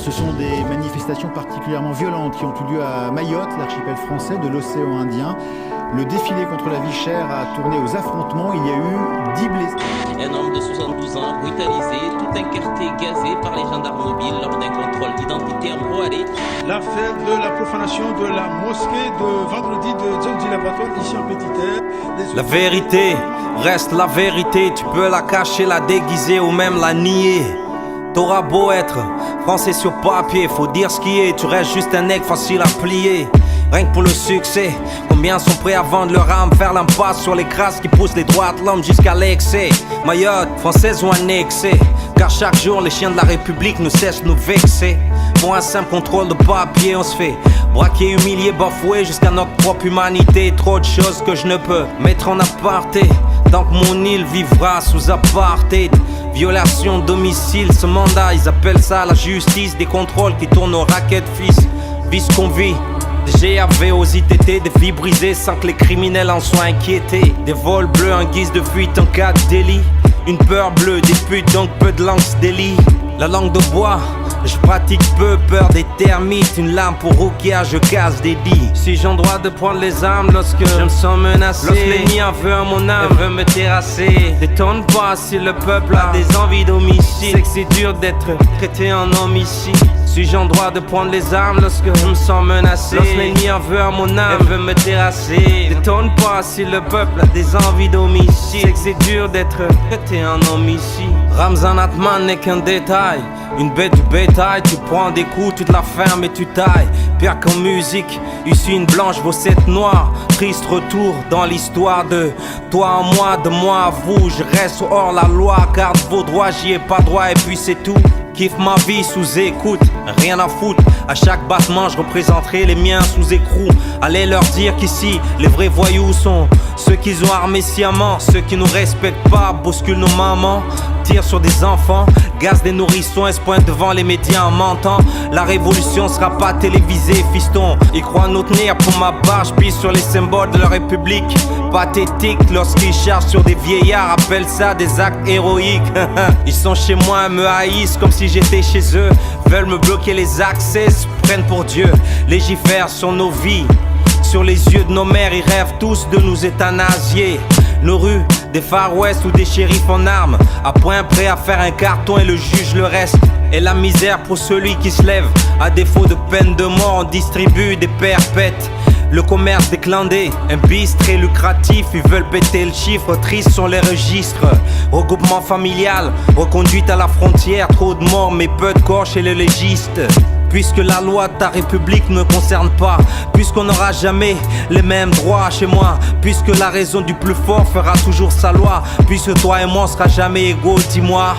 Ce sont des manifestations particulièrement violentes qui ont eu lieu à Mayotte, l'archipel français de l'océan Indien. Le défilé contre la vie chère a tourné aux affrontements. Il y a eu 10 blessés. Un homme de 72 ans brutalisé, tout un quartier gazé par les gendarmes mobiles lors d'un contrôle d'identité en Broadé. L'affaire de la profanation de la mosquée de vendredi de John D. Laboratoire ici en Petite-Terre. La vérité reste la vérité. Tu peux la cacher, la déguiser ou même la nier. T'auras beau être français sur papier, faut dire ce qui est. Tu restes juste un nègre facile à plier. Rien que pour le succès, combien sont prêts à vendre leur âme, faire l'impasse sur les crasses qui poussent les droits de l'homme jusqu'à l'excès. Mayotte, française ou annexée, car chaque jour les chiens de la République ne cessent de nous vexer. Pour un simple contrôle de papier, on se fait braquer, humilier, bafouer jusqu'à notre propre humanité. Trop de choses que je ne peux mettre en aparté, tant que mon île vivra sous apartheid. Violation de domicile, ce mandat, ils appellent ça la justice. Des contrôles qui tournent aux raquettes fils. Vis qu'on vit, des GAV aux ITT, des vies brisées sans que les criminels en soient inquiétés. Des vols bleus en guise de fuite en cas de délit. Une peur bleue, des putes donc peu de langue se délie. La langue de bois, je pratique peu, peur des termites. Une lame pour Rukia, je casse des dits. Suis-je en droit de prendre les armes lorsque je me sens menacé? Lorsque l'ennemi en veut à mon âme, elle veut me terrasser. Détonne pas si le peuple a des envies d'homicide. C'est que c'est dur d'être traité en homicide. Suis-je en droit de prendre les armes lorsque je me sens menacé? Lorsque l'ennemi en veut à mon âme, elle veut me terrasser. Détonne pas si le peuple a des envies d'homicide. C'est que c'est dur d'être traité en homicide. Ramzan Atman n'est qu'un détail, une bête du bétail. Tu prends des coups, tu te la fermes et tu tailles. Pire qu'en musique, ici une blanche vaut 7 noirs. Triste retour dans l'histoire de toi en moi, de moi à vous. Je reste hors la loi, garde vos droits, j'y ai pas droit et puis c'est tout. Kiffe ma vie sous écoute, rien à foutre. À chaque battement, je représenterai les miens sous écrou. Allez leur dire qu'ici, les vrais voyous sont ceux qui ont armé sciemment. Ceux qui nous respectent pas, bousculent nos mamans, tirent sur des enfants, gazent des nourrissons et se pointent devant les médias en mentant. La révolution sera pas télévisée, fiston. Ils croient nous tenir pour ma barre, je pisse sur les symboles de la République. Pathétique lorsqu'ils chargent sur des vieillards, appellent ça des actes héroïques. Ils sont chez moi, me haïssent comme si j'étais chez eux. Veulent me bloquer les accès, se prennent pour Dieu. Légifèrent sur nos vies, sur les yeux de nos mères. Ils rêvent tous de nous euthanasier. Nos rues, des Far West ou des shérifs en armes, à point prêt à faire un carton et le juge le reste. Et la misère pour celui qui se lève. À défaut de peine de mort, on distribue des perpètes. Le commerce des clandés, un bis très lucratif. Ils veulent péter le chiffre, tristes sont les registres. Regroupement familial, reconduite à la frontière. Trop de morts mais peu de corps chez les légistes. Puisque la loi de ta république ne me concerne pas, puisqu'on n'aura jamais les mêmes droits chez moi, puisque la raison du plus fort fera toujours sa loi, puisque toi et moi on sera jamais égaux, dis-moi.